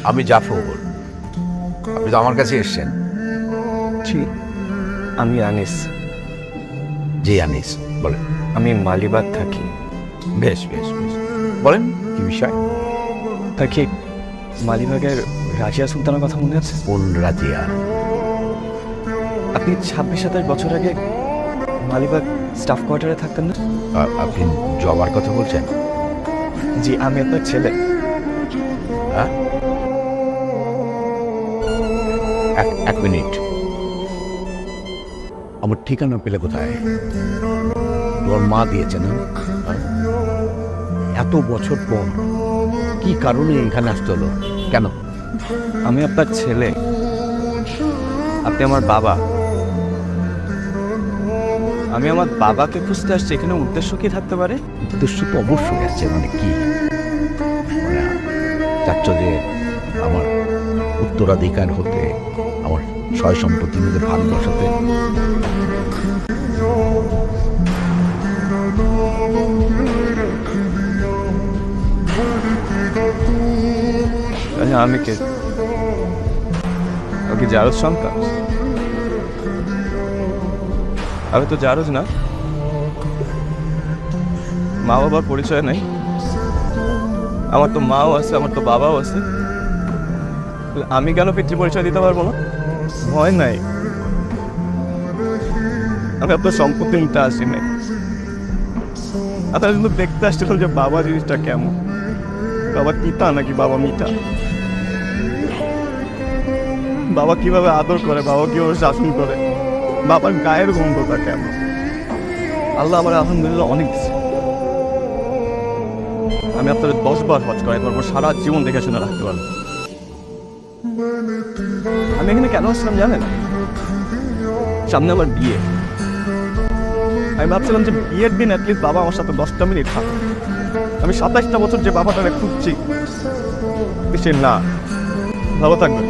আমি জাফর। আপনি তো আমার কাছে এসছেন। জি, আমি আনিস। জি আনিস, বলেন। আমি মালিবাগ থাকি। বেশ বেশ বেশ, বলেন কি বিষয়? থাকি মালিবাগের রাজিয়া সুলতানের কথা মনে আছে? কোন রাজিয়া? আপনি 26-27 বছর আগে মালিবাগ স্টাফ কোয়ার্টারে থাকতেন না? আপনি জবার কথা বলছেন? জি, আমি আপনার ছেলে। হ্যাঁ, এক মিনিট। আমার ঠিকানা পেলে কোথায়? তোমার মা দিয়েছে না? এত বছর পর কি কারণে এখানে আসতে হলো? কেন? আমি আপনার ছেলে, আপনি আমার বাবা। আমি আমার বাবাকে খুঁজতে আসছি। এখানে উদ্দেশ্য কি থাকতে পারে? উদ্দেশ্য তো অবশ্যই আছে। মানে কি? মানে চাচ্ছ যে আমার উত্তরাধিকার হতে, আমার সয় সম্পত্তির মধ্যে ভাগ বসাতে? আমি কে? ওকে জারজ সন্তান? আমি তো জারজ না। মা বাবার পরিচয় নাই। আমার তো মাও আছে, আমার তো বাবাও আছে। আমি কেন পিতৃ পরিচয় দিতে পারবো না? ভয় নাই। আমি আপনার সম্পত্তি নিতে আসি নাই। আপনারা কিন্তু দেখতে আসছিলাম যে বাবা জিনিসটা কেমন। বাবা পিতা নাকি বাবা মিতা? বাবা কিভাবে আদর করে, বাবা কিভাবে শাসন করে, বাবার গায়ের গন্ধটা কেমন। আল্লাহ আমার আলহামদুলিল্লাহ অনেক দিচ্ছে। আমি আপনাদের 10 বার হজ করাই পারবো, সারা জীবন দেখে শুনে রাখতে পারবো। আমি এখানে কেন আসলাম জানেন? সামনে আমার বিয়ে। আমি ভাবছিলাম যে বিয়ের দিন অ্যাটলিস্ট বাবা আমার সাথে 10টা মিনিট থাকে। আমি 27টা বছর যে বাবাটাকে খুঁজছি, সে না। ভালো থাকবেন।